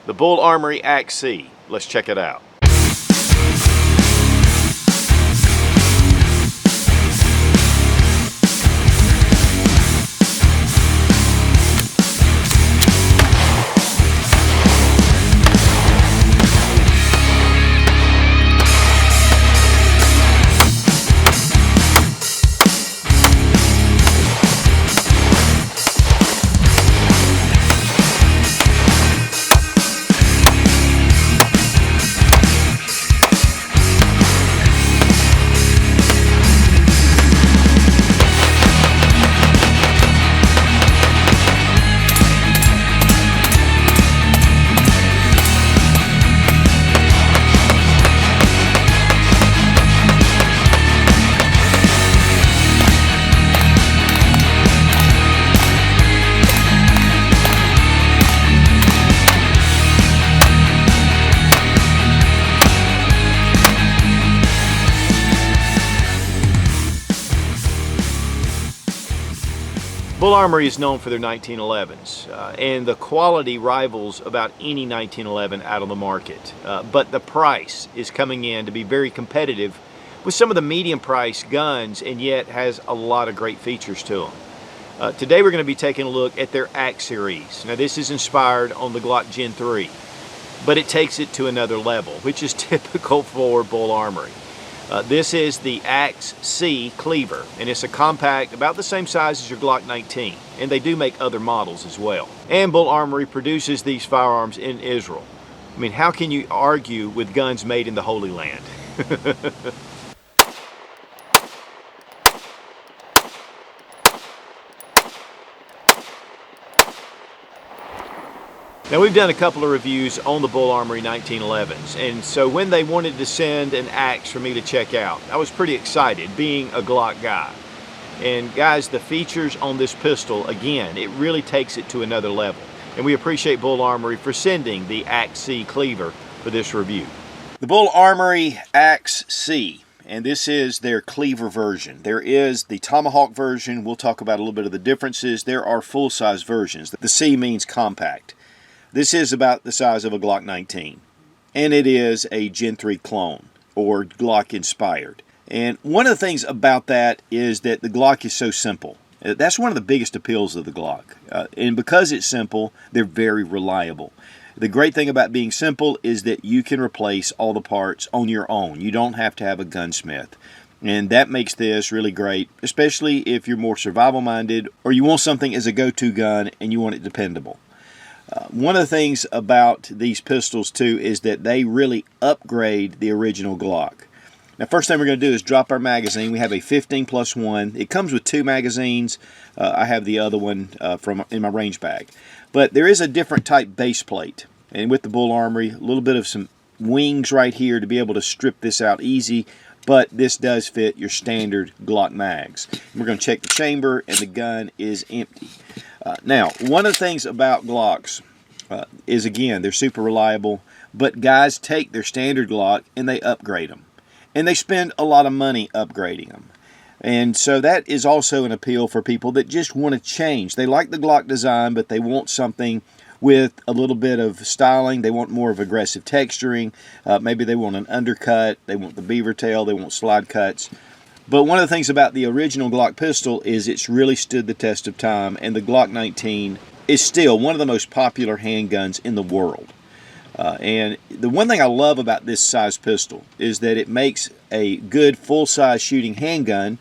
The Bul Armory Axe C. Let's check it out. Bul Armory is known for their 1911s, and the quality rivals about any 1911 out on the market. But the price is coming in to be very competitive with some of the medium price guns, and yet has a lot of great features to them. Today we're going to be taking a look at their Axe series. Now this is inspired on the Glock Gen 3, but it takes it to another level, which is typical for Bul Armory. This is the Axe C Cleaver, and it's a compact about the same size as your Glock 19, and they do make other models as well. And Bul Armory produces these firearms in Israel. I mean, how can you argue with guns made in the Holy Land? Now we've done a couple of reviews on the Bul Armory 1911s, and so when they wanted to send an axe for me to check out, I was pretty excited, being a Glock guy. And guys, the features on this pistol, again, it really takes it to another level. And we appreciate Bul Armory for sending the Axe C Cleaver for this review. The Bul Armory Axe C, and this is their Cleaver version. There is the Tomahawk version. We'll talk about a little bit of the differences. There are full-size versions. The C means compact. This is about the size of a Glock 19, and it is a Gen 3 clone, or Glock inspired. And one of the things about that is that the Glock is so simple. That's one of the biggest appeals of the Glock. And because it's simple, they're very reliable. The great thing about being simple is that you can replace all the parts on your own. You don't have to have a gunsmith. And that makes this really great, especially if you're more survival minded, or you want something as a go-to gun and you want it dependable. One of the things about these pistols too is that they really upgrade the original Glock. Now first thing we're going to do is drop our magazine. We have a 15+1. It comes with 2 magazines. I have the other one in my range bag. But there is a different type base plate. And with the Bul Armory, a little bit of some wings right here to be able to strip this out easy. But this does fit your standard Glock mags. We're going to check the chamber, and the gun is empty. Now, one of the things about Glocks is, again, they're super reliable, but guys take their standard Glock and they upgrade them. And they spend a lot of money upgrading them. And so that is also an appeal for people that just want to change. They like the Glock design, but they want something with a little bit of styling. They want more of aggressive texturing. Maybe they want an undercut. They want the beaver tail. They want slide cuts. But one of the things about the original Glock pistol is it's really stood the test of time, and the Glock 19 is still one of the most popular handguns in the world. And the one thing I love about this size pistol is that it makes a good full-size shooting handgun.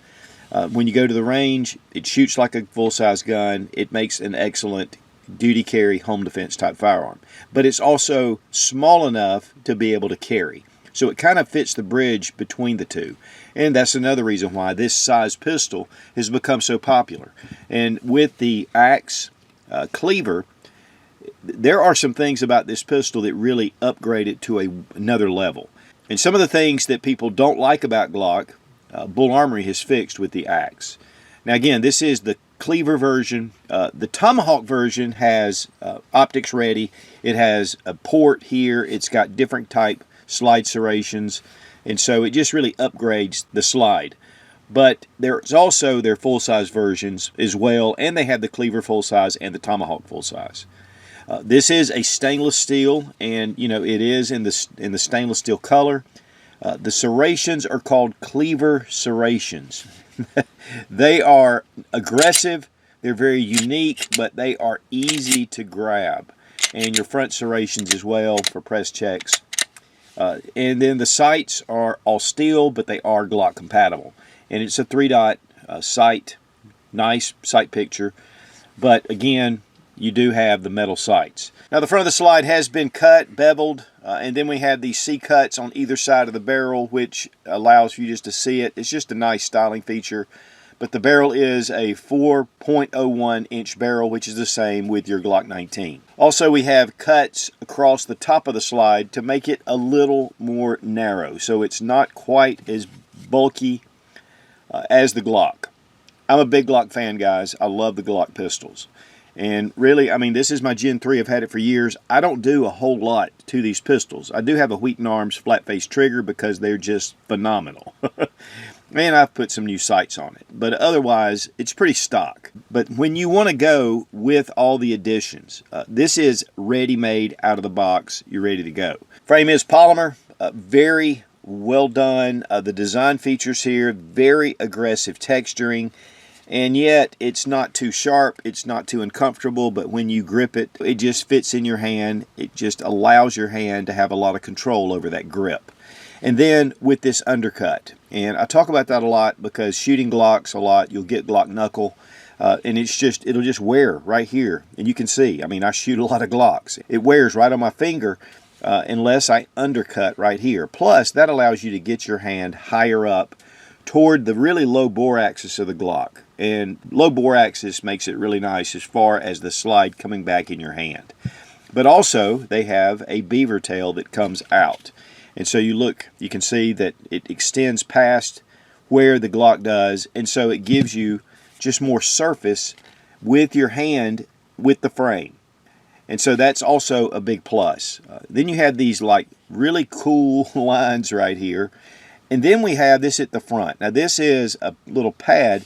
When you go to the range, it shoots like a full-size gun. It makes an excellent duty carry, home defense type firearm. But it's also small enough to be able to carry. So it kind of fits the bridge between the two. And that's another reason why this size pistol has become so popular. And with the Axe Cleaver, there are some things about this pistol that really upgrade it to another level. And some of the things that people don't like about Glock, Bul Armory has fixed with the Axe. Now again, this is the Cleaver version. The Tomahawk version has optics ready. It has a port here. It's got different type slide serrations, and so it just really upgrades the slide. But there's also their full-size versions as well, and they have the Cleaver full-size and the Tomahawk full-size. This is a stainless steel, and you know it is in the stainless steel color. The serrations are called Cleaver Serrations. They are aggressive, they're very unique, but they are easy to grab. And your front serrations as well for press checks. And then the sights are all steel, but they are Glock compatible. And it's a 3-dot sight, nice sight picture. But again, you do have the metal sights. Now the front of the slide has been cut, beveled, and then we have these C-cuts on either side of the barrel, which allows you just to see it. It's just a nice styling feature. But the barrel is a 4.01 inch barrel, which is the same with your Glock 19. Also, we have cuts across the top of the slide to make it a little more narrow, so it's not quite as bulky as the Glock. I'm a big Glock fan, guys. I love the Glock pistols. And really, I mean, this is my Gen 3. I've had it for years. I don't do a whole lot to these pistols. I do have a Wheaton Arms flat-face trigger because they're just phenomenal. And I've put some new sights on it. But otherwise, it's pretty stock. But when you want to go with all the additions, this is ready-made out of the box. You're ready to go. Frame is polymer. Very well done. The design features here, very aggressive texturing. And yet, it's not too sharp. It's not too uncomfortable. But when you grip it, it just fits in your hand. It just allows your hand to have a lot of control over that grip. And then with this undercut, and I talk about that a lot because shooting Glocks a lot, you'll get Glock knuckle, and it'll just wear right here. And you can see, I mean, I shoot a lot of Glocks. It wears right on my finger unless I undercut right here. Plus, that allows you to get your hand higher up toward the really low bore axis of the Glock. And low bore axis makes it really nice as far as the slide coming back in your hand. But also, they have a beaver tail that comes out. And so you can see that it extends past where the Glock does, and so it gives you just more surface with your hand with the frame. And so that's also a big plus. Then you have these like really cool lines right here. And then we have this at the front. Now this is a little pad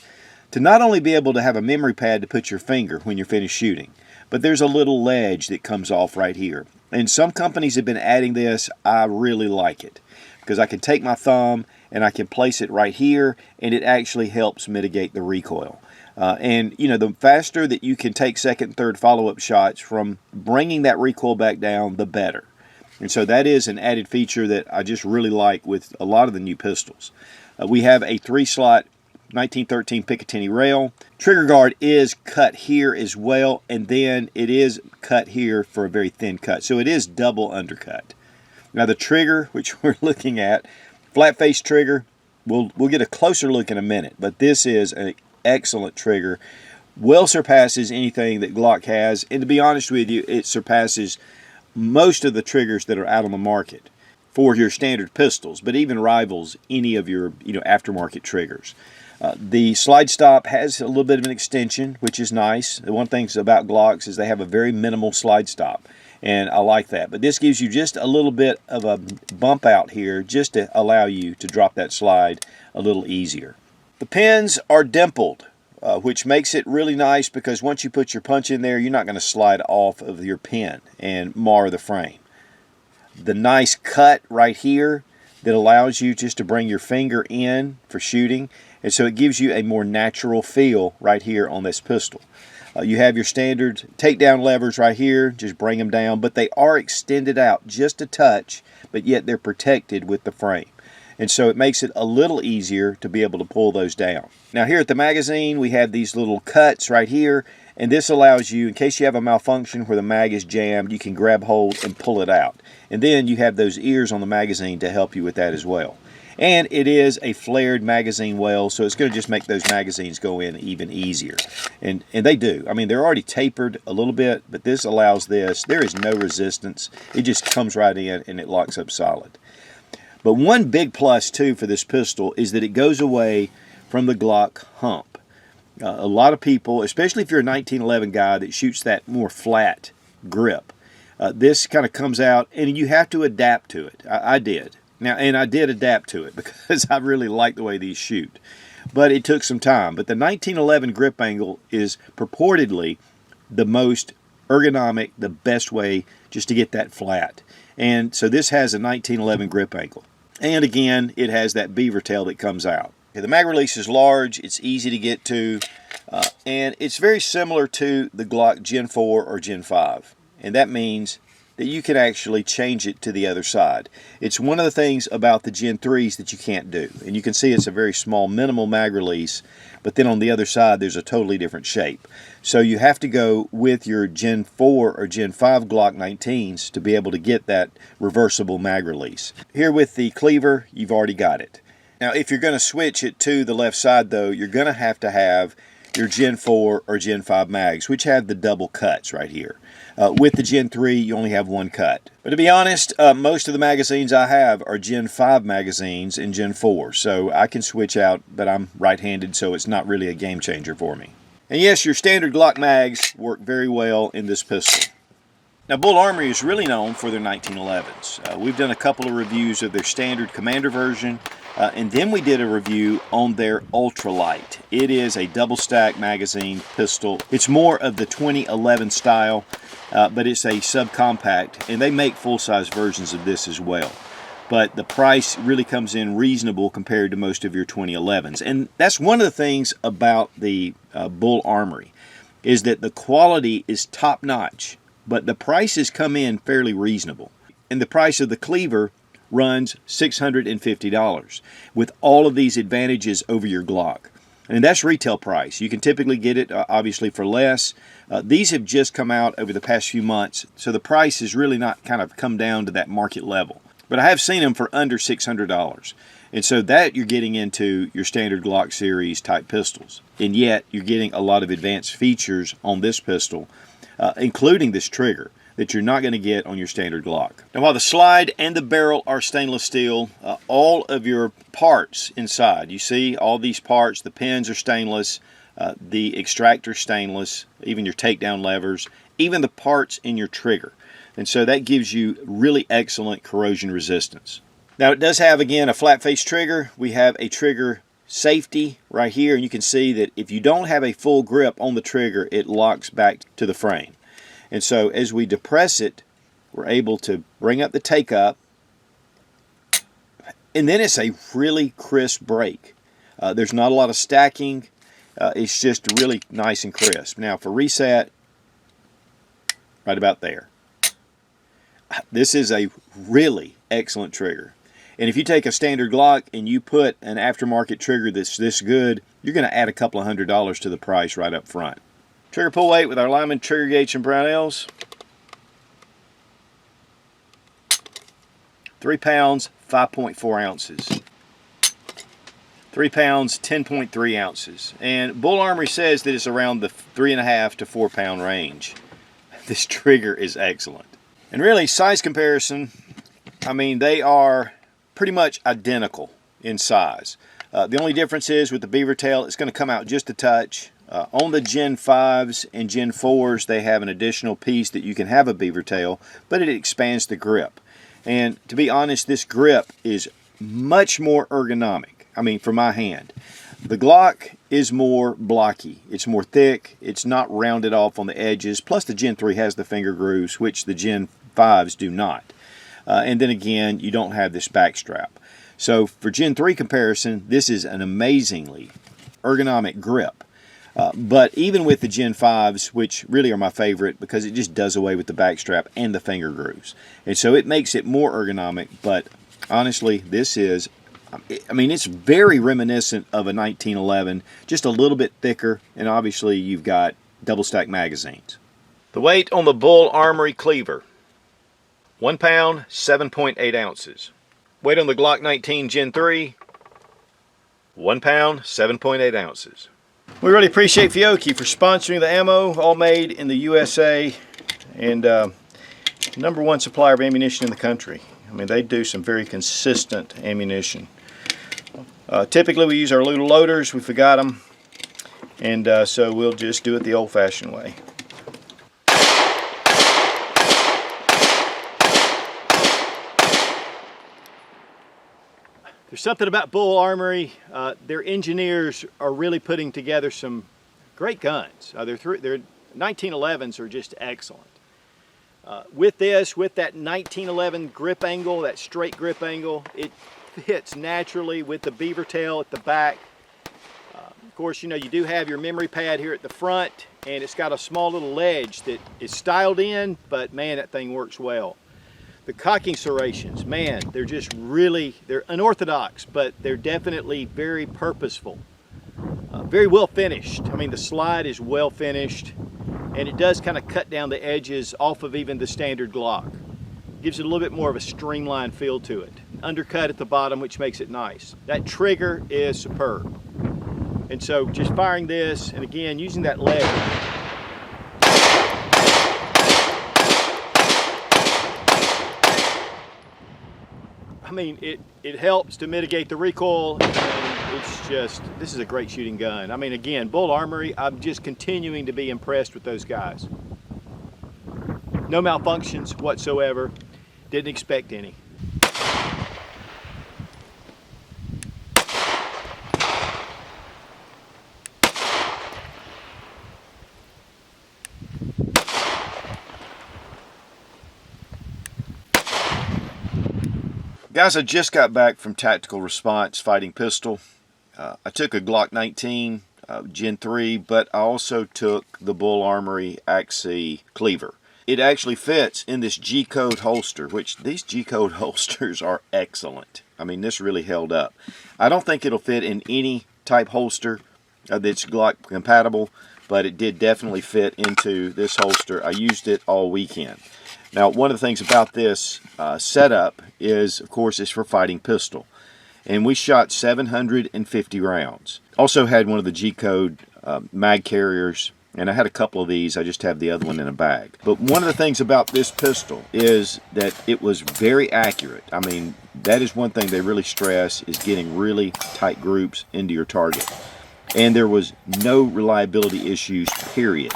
to not only be able to have a memory pad to put your finger when you're finished shooting, but there's a little ledge that comes off right here. And some companies have been adding this. I really like it because I can take my thumb and I can place it right here, and it actually helps mitigate the recoil. And you know, the faster that you can take second and third follow-up shots from bringing that recoil back down, the better. And so that is an added feature that I just really like with a lot of the new pistols. We have a 3-slot 1913 Picatinny rail. Trigger guard is cut here as well, and then it is cut here for a very thin cut. So it is double undercut. Now the trigger, which we're looking at, flat face trigger, we'll get a closer look in a minute, but this is an excellent trigger. Well surpasses anything that Glock has, and to be honest with you, it surpasses most of the triggers that are out on the market for your standard pistols, but even rivals any of your aftermarket triggers. The slide stop has a little bit of an extension, which is nice. The one thing about Glocks is they have a very minimal slide stop, and I like that. But this gives you just a little bit of a bump out here just to allow you to drop that slide a little easier. The pins are dimpled, which makes it really nice because once you put your punch in there, you're not going to slide off of your pin and mar the frame. The nice cut right here that allows you just to bring your finger in for shooting, and so it gives you a more natural feel right here on this pistol. You have your standard takedown levers right here, just bring them down, but they are extended out just a touch, but yet they're protected with the frame. And so it makes it a little easier to be able to pull those down. Now here at the magazine, we have these little cuts right here, and this allows you, in case you have a malfunction where the mag is jammed, you can grab hold and pull it out. And then you have those ears on the magazine to help you with that as well. And it is a flared magazine well, so it's going to just make those magazines go in even easier. And they do. I mean, they're already tapered a little bit, but this allows this. There is no resistance. It just comes right in and it locks up solid. But one big plus, too, for this pistol is that it goes away from the Glock hump. A lot of people, especially if you're a 1911 guy that shoots that more flat grip, this kind of comes out, and you have to adapt to it. I did. Now, and I did adapt to it because I really like the way these shoot. But it took some time. But the 1911 grip angle is purportedly the most ergonomic, the best way just to get that flat. And so this has a 1911 grip angle. And again, it has that beaver tail that comes out. Okay, the mag release is large, it's easy to get to, and it's very similar to the Glock Gen 4 or Gen 5. And that means that you can actually change it to the other side. It's one of the things about the Gen 3s that you can't do. And you can see it's a very small, minimal mag release, but then on the other side there's a totally different shape. So you have to go with your Gen 4 or Gen 5 Glock 19s to be able to get that reversible mag release. Here with the Cleaver, you've already got it. Now if you're going to switch it to the left side though, you're going to have your Gen 4 or Gen 5 mags, which have the double cuts right here. With the Gen 3, you only have one cut. But to be honest, most of the magazines I have are Gen 5 magazines and Gen 4, so I can switch out, but I'm right-handed, so it's not really a game changer for me. And yes, your standard Glock mags work very well in this pistol. Now, Bul Armory is really known for their 1911s. We've done a couple of reviews of their standard Commander version, and then we did a review on their ultralight. It is a double stack magazine pistol. It's more of the 2011 style, but it's a subcompact, and they make full-size versions of this as well. But the price really comes in reasonable compared to most of your 2011s. And that's one of the things about the Bul Armory, is that the quality is top-notch, but the prices come in fairly reasonable. And the price of the Cleaver runs $650 with all of these advantages over your Glock. And that's retail price. You can typically get it obviously for less. These have just come out over the past few months, so the price has really not kind of come down to that market level. But I have seen them for under $600. And so that you're getting into your standard Glock series type pistols. And yet you're getting a lot of advanced features on this pistol, including this trigger, that you're not going to get on your standard Glock. Now while the slide and the barrel are stainless steel, all of your parts inside, you see all these parts, the pins are stainless, the extractor stainless, even your takedown levers, even the parts in your trigger. And so that gives you really excellent corrosion resistance. Now it does have, again, a flat face trigger. We have a trigger safety right here, and you can see that if you don't have a full grip on the trigger, it locks back to the frame. And so as we depress it, we're able to bring up the take up, and then it's a really crisp break. There's not a lot of stacking. It's just really nice and crisp. Now for reset, right about there. This is a really excellent trigger. And if you take a standard Glock and you put an aftermarket trigger that's this good, you're going to add a couple of $100s to the price right up front. Trigger pull weight with our Lyman trigger gauge and Brownells. 3 pounds, 5.4 ounces. 3 pounds, 10.3 ounces. And Bul Armory says that it's around the 3.5 to 4 pound range. This trigger is excellent. And really, size comparison, I mean, they are pretty much identical in size. The only difference is with the beaver tail, it's going to come out just a touch. On the Gen 5s and Gen 4s, they have an additional piece that you can have a beaver tail, but it expands the grip. And to be honest, this grip is much more ergonomic, I mean, for my hand. The Glock is more blocky. It's more thick. It's not rounded off on the edges. Plus the Gen 3 has the finger grooves, which the Gen 5s do not. And then again, you don't have this back strap. So for Gen 3 comparison, this is an amazingly ergonomic grip. But even with the Gen 5s, which really are my favorite because it just does away with the back strap and the finger grooves. And so it makes it more ergonomic, but honestly, this is, I mean, it's very reminiscent of a 1911, just a little bit thicker, and obviously you've got double stack magazines. The weight on the Bul Armory Cleaver, 1 pound, 7.8 ounces. Weight on the Glock 19 Gen 3, 1 pound, 7.8 ounces. We really appreciate Fiocchi for sponsoring the ammo, all made in the USA, and #1 supplier of ammunition in the country. I mean, they do some very consistent ammunition. Typically we use our little loaders, we forgot them, and so we'll just do it the old-fashioned way. There's something about Bul Armory. Their engineers are really putting together some great guns. They're 1911s are just excellent. With this, with that 1911 grip angle, that straight grip angle, it fits naturally with the beaver tail at the back. Of course, you know, you do have your memory pad here at the front, and it's got a small little ledge that is styled in, but man, that thing works well. The cocking serrations, man, they're just really, they're unorthodox, but they're definitely very purposeful. Very well finished. I mean, the slide is well finished, and it does kind of cut down the edges off of even the standard Glock. Gives it a little bit more of a streamlined feel to it. Undercut at the bottom, which makes it nice. That trigger is superb. And so just firing this, and again, using that leg. I mean, it helps to mitigate the recoil, and it's just, this is a great shooting gun. I mean, again, Bul Armory, I'm just continuing to be impressed with those guys. No malfunctions whatsoever. Didn't expect any. Guys, I just got back from Tactical Response fighting pistol. I took a Glock 19 Gen 3, but I also took the Bul Armory Axi Cleaver. It actually fits in this G-code holster, which these G-code holsters are excellent. I mean, this really held up. I don't think it'll fit in any type holster that's Glock compatible, but it did definitely fit into this holster. I used it all weekend. Now, one of the things about this setup is, of course, it's for fighting pistol. And we shot 750 rounds. Also had one of the G-code mag carriers, and I had a couple of these. I just have the other one in a bag. But one of the things about this pistol is that it was very accurate. I mean, that is one thing they really stress, is getting really tight groups into your target. And there was no reliability issues, period.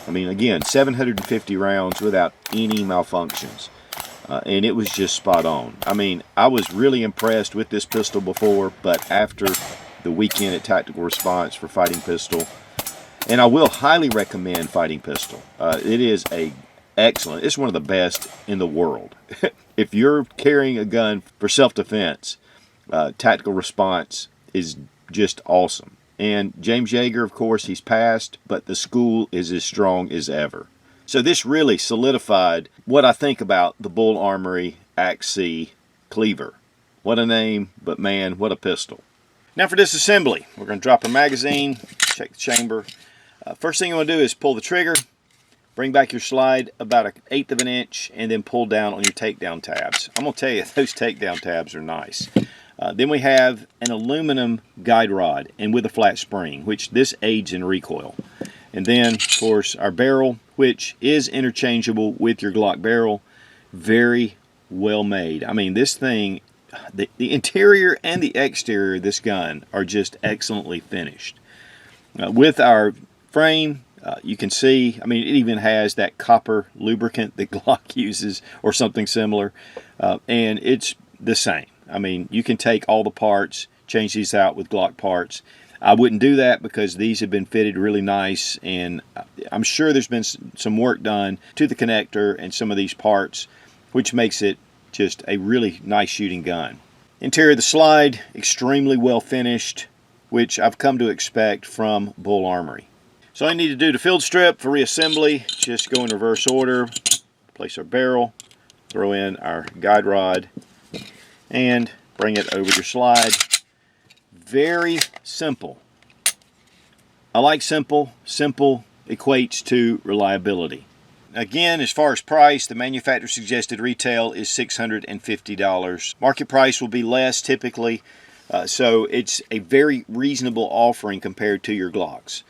I mean, again, 750 rounds without any malfunctions. And it was just spot on. I mean, I was really impressed with this pistol before, but after the weekend at Tactical Response for fighting pistol, and I will highly recommend fighting pistol. It is excellent. It's one of the best in the world. If you're carrying a gun for self-defense, Tactical Response is just awesome. And James Yeager, of course, he's passed, but the school is as strong as ever. So this really solidified what I think about the Bul Armory Axi Cleaver. What a name, but man, what a pistol. Now for disassembly, we're going to drop our magazine, check the chamber. First thing you want to do is pull the trigger, bring back your slide about 1/8 of an inch, and then pull down on your takedown tabs. I'm going to tell you, those takedown tabs are nice. Then we have an aluminum guide rod and with a flat spring, which this aids in recoil. And then, of course, our barrel, which is interchangeable with your Glock barrel. Very well made. I mean, this thing, the interior and the exterior of this gun are just excellently finished. With our frame, you can see, I mean, it even has that copper lubricant that Glock uses or something similar. And it's the same. I mean, you can take all the parts, change these out with Glock parts. I wouldn't do that because these have been fitted really nice, and I'm sure there's been some work done to the connector and some of these parts, which makes it just a really nice shooting gun. Interior of the slide, extremely well finished, which I've come to expect from Bul Armory. So all I need to do to field strip for reassembly, just go in reverse order, place our barrel, throw in our guide rod, and bring it over your slide. Very simple. I like simple. Simple equates to reliability. Again, as far as price, the manufacturer suggested retail is $650. Market price will be less typically, so it's a very reasonable offering compared to your Glocks.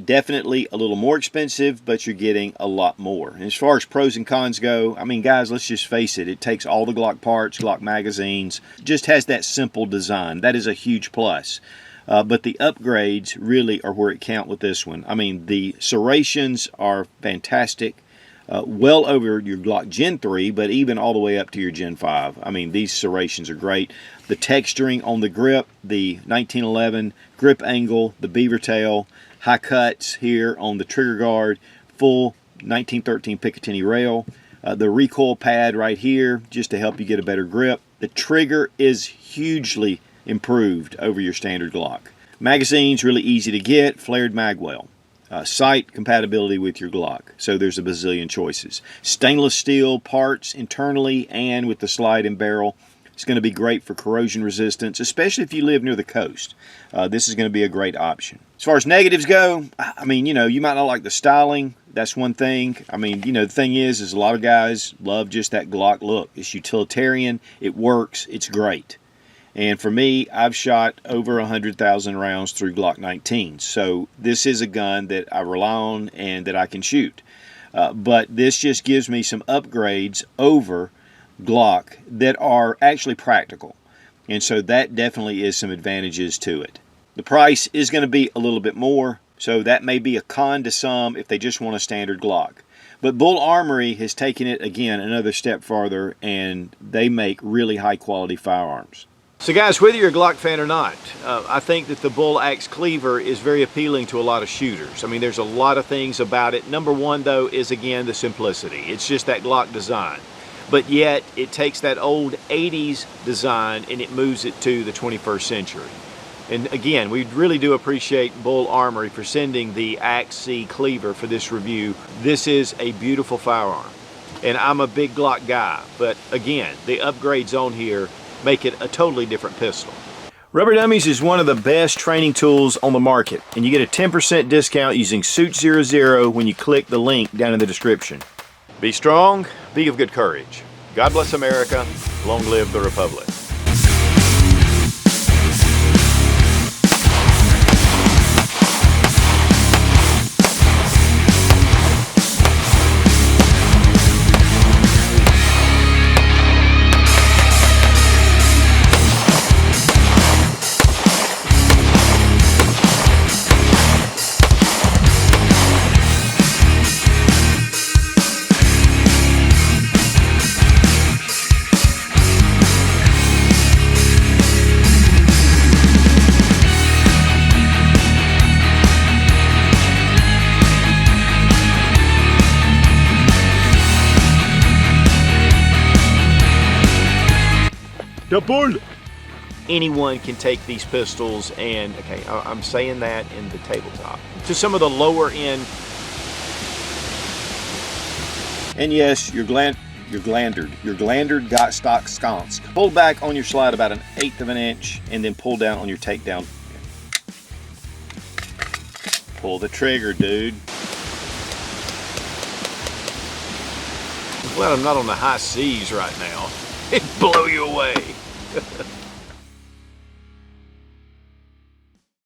Definitely a little more expensive, but you're getting a lot more. And as far as pros and cons go, I mean, guys, let's just face it. It takes all the Glock parts, Glock magazines, just has that simple design. That is a huge plus. But the upgrades really are where it counts with this one. I mean, the serrations are fantastic. Well over your Glock Gen 3, but even all the way up to your Gen 5. I mean, these serrations are great. The texturing on the grip, the 1911 grip angle, the beaver tail, high cuts here on the trigger guard, full 1913 Picatinny rail. The recoil pad right here, just to help you get a better grip. The trigger is hugely improved over your standard Glock. Magazine's really easy to get, flared magwell. Sight compatibility with your Glock, so there's a bazillion choices. Stainless steel parts internally and with the slide and barrel. It's going to be great for corrosion resistance, especially if you live near the coast. This is going to be a great option. As far as negatives go, I mean, you know, you might not like the styling. That's one thing. I mean, you know, the thing is a lot of guys love just that Glock look. It's utilitarian. It works. It's great. And for me, I've shot over 100,000 rounds through Glock 19. So this is a gun that I rely on and that I can shoot. But this just gives me some upgrades over Glock that are actually practical. And so that definitely is some advantages to it. The price is going to be a little bit more. So that may be a con to some if they just want a standard Glock. But Bul Armory has taken it, again, another step farther, and they make really high quality firearms. So guys, whether you're a Glock fan or not, I think that the Bul Axe Cleaver is very appealing to a lot of shooters. I mean, there's a lot of things about it. Number one, though, is again the simplicity. It's just that Glock design. But yet, it takes that old 80s design and it moves it to the 21st century. And again, we really do appreciate Bul Armory for sending the Axe C Cleaver for this review. This is a beautiful firearm. And I'm a big Glock guy, but again, the upgrades on here make it a totally different pistol. Rubber Dummies is one of the best training tools on the market, and you get a 10% discount using Sootch00 when you click the link down in the description. Be strong, be of good courage. God bless America, long live the Republic. The Bull! Anyone can take these pistols and, okay, I'm saying that in the tabletop, to some of the lower end. And yes, your glandered got stock sconce. Pull back on your slide about 1/8 of an inch and then pull down on your takedown. Pull the trigger, dude. I'm glad I'm not on the high seas right now. It'd blow you away.